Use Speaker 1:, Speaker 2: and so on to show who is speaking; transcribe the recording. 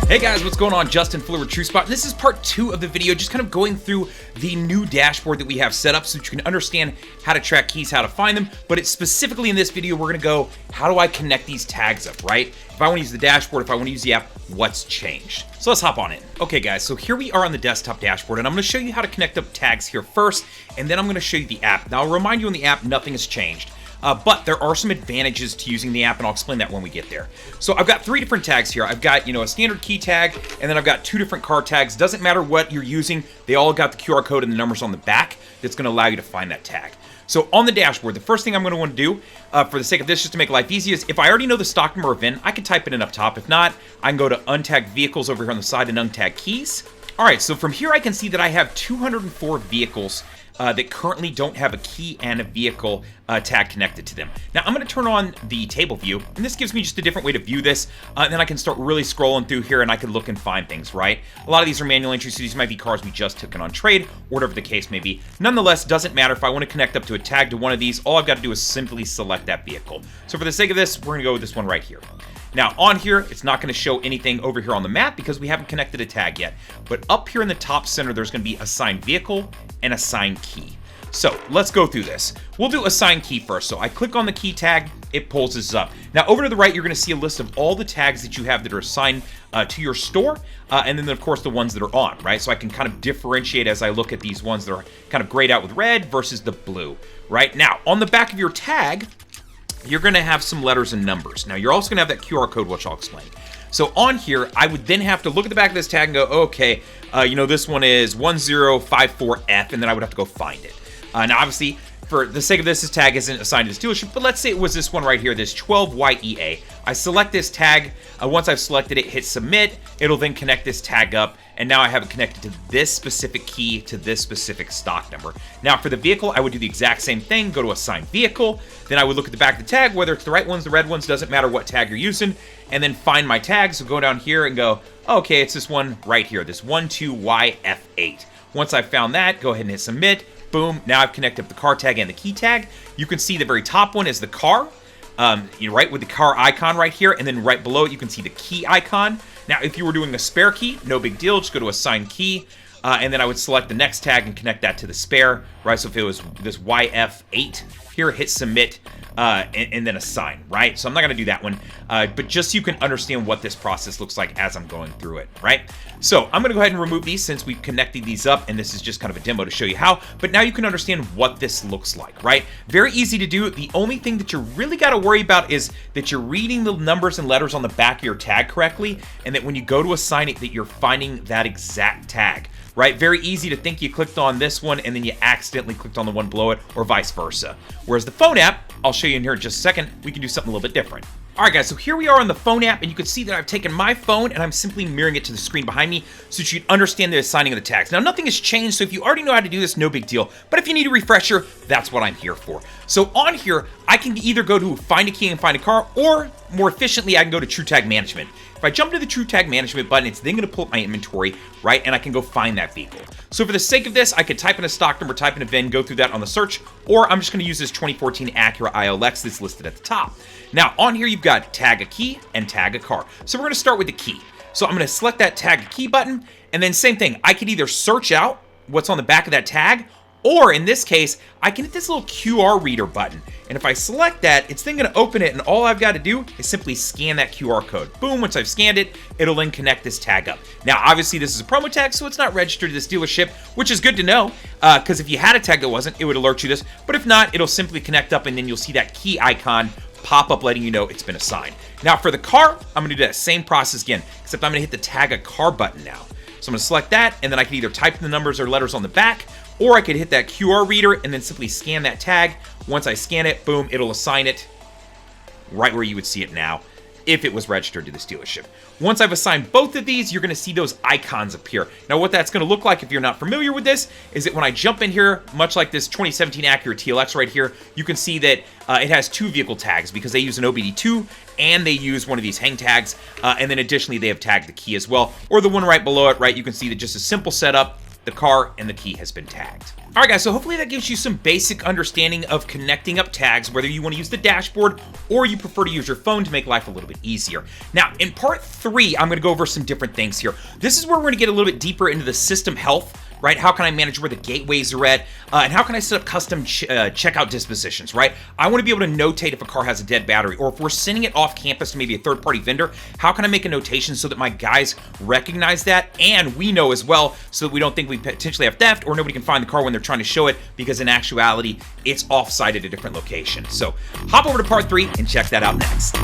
Speaker 1: Hey guys, what's going on? Justin Fuller with TrueSpot. This is part 2 of the video, just kind of going through the new dashboard that we have set up so that you can understand how to track keys, how to find them. But it's specifically in this video, we're gonna go, how do I connect these tags up, right? If I wanna use the dashboard, if I wanna use the app, what's changed? So let's hop on in. Okay guys, so here we are on the desktop dashboard, and I'm gonna show you how to connect up tags here first, and then I'm gonna show you the app. Now I'll remind you on the app, nothing has changed. But there are some advantages to using the app, and I'll explain that when we get there. So I've got 3 different tags here. I've got, a standard key tag, and then I've got 2 different car tags. Doesn't matter what you're using, they all got the QR code and the numbers on the back that's gonna allow you to find that tag. So on the dashboard, the first thing I'm gonna wanna do, for the sake of this, just to make life easy, is if I already know the stock number of VIN, I can type it in up top. If not, I can go to untagged vehicles over here on the side and untag keys. All right, so from here I can see that I have 204 vehicles that currently don't have a key and a vehicle tag connected to them. Now I'm going to turn on the table view, and this gives me just a different way to view this, and then I can start really scrolling through here and I can look and find things, right? A lot of these are manual entries, so these might be cars we just took in on trade, or whatever the case may be. Nonetheless, doesn't matter. If I want to connect up to a tag to one of these, all I've got to do is simply select that vehicle. So for the sake of this, we're going to go with this one right here. Now on here, it's not going to show anything over here on the map because we haven't connected a tag yet. But up here in the top center, there's going to be assigned vehicle and assigned key. So let's go through this. We'll do assign key first. So I click on the key tag, it pulls this up. Now over to the right, you're going to see a list of all the tags that you have that are assigned to your store, and then of course the ones that are on, right? So I can kind of differentiate as I look at these ones that are kind of grayed out with red versus the blue, right? Now on the back of your tag, you're going to have some letters and numbers. Now you're also going to have that QR code, which I'll explain. So on here, I would then have to look at the back of this tag and go, okay, this one is 1054F, and then I would have to go find it. Now, obviously, for the sake of this tag isn't assigned to this dealership, but let's say it was this one right here, this 12YEA. I select this tag. Once I've selected it, hit submit. It'll then connect this tag up, and now I have it connected to this specific key to this specific stock number. Now, for the vehicle, I would do the exact same thing. Go to assign vehicle. Then I would look at the back of the tag, whether it's the right ones, the red ones, doesn't matter what tag you're using, and then find my tag. So go down here and go, okay, it's this one right here, this 12YF8. Once I've found that, go ahead and hit submit. Boom, now I've connected up the car tag and the key tag. You can see the very top one is the car, right with the car icon right here, and then right below it you can see the key icon. Now if you were doing a spare key, no big deal, just go to assign key, and then I would select the next tag and connect that to the spare, right? So if it was this YF8 here, hit submit, and then assign, right? So I'm not gonna do that one, but just so you can understand what this process looks like as I'm going through it, right? So I'm gonna go ahead and remove these since we've connected these up, and this is just kind of a demo to show you how, but now you can understand what this looks like, right? Very easy to do. The only thing that you really gotta worry about is that you're reading the numbers and letters on the back of your tag correctly, and that when you go to assign it, that you're finding that exact tag. Right? Very easy to think you clicked on this one and then you accidentally clicked on the one below it, or vice versa. Whereas the phone app, I'll show you in here in just a second, we can do something a little bit different. All right, guys, so here we are on the phone app, and you can see that I've taken my phone and I'm simply mirroring it to the screen behind me so that you can understand the assigning of the tags. Now, nothing has changed, so if you already know how to do this, no big deal. But if you need a refresher, that's what I'm here for. So on here, I can either go to find a key and find a car, or more efficiently, I can go to True Tag Management. If I jump to the True Tag Management button, it's then going to pull up my inventory, right? And I can go find that vehicle. So for the sake of this, I could type in a stock number, type in a VIN, go through that on the search, or I'm just going to use this 2014 Acura ILX that's listed at the top. Now on here, you've got tag a key and tag a car. So we're going to start with the key. So I'm going to select that tag a key button, and then same thing. I could either search out what's on the back of that tag, or in this case, I can hit this little QR reader button. And if I select that, it's then going to open it, and all I've got to do is simply scan that QR code. Boom, once I've scanned it, it'll then connect this tag up. Now, obviously, this is a promo tag, so it's not registered to this dealership, which is good to know, because if you had a tag that wasn't, it would alert you this. But if not, it'll simply connect up, and then you'll see that key icon pop up letting you know it's been assigned. Now, for the car, I'm going to do that same process again, except I'm going to hit the tag a car button now. So I'm going to select that, and then I can either type in the numbers or letters on the back, or I could hit that QR reader and then simply scan that tag. Once I scan it, boom, it'll assign it right where you would see it now if it was registered to this dealership. Once I've assigned both of these, you're going to see those icons appear. Now, what that's going to look like if you're not familiar with this is that when I jump in here, much like this 2017 Acura TLX right here, you can see that it has 2 vehicle tags because they use an OBD2 and they use one of these hang tags, and then additionally they have tagged the key as well, or the one right below it, right? You can see that just a simple setup. the car and the key has been tagged. All right, guys, so hopefully that gives you some basic understanding of connecting up tags, whether you want to use the dashboard or you prefer to use your phone to make life a little bit easier. Now, in part 3, I'm going to go over some different things here. This is where we're going to get a little bit deeper into the system health, right? How can I manage where the gateways are at? And how can I set up custom checkout dispositions, right? I want to be able to notate if a car has a dead battery, or if we're sending it off campus to maybe a third-party vendor, how can I make a notation so that my guys recognize that and we know as well, so that we don't think we potentially have theft or nobody can find the car when they're trying to show it, because in actuality, it's off-site at a different location. So hop over to part 3 and check that out next.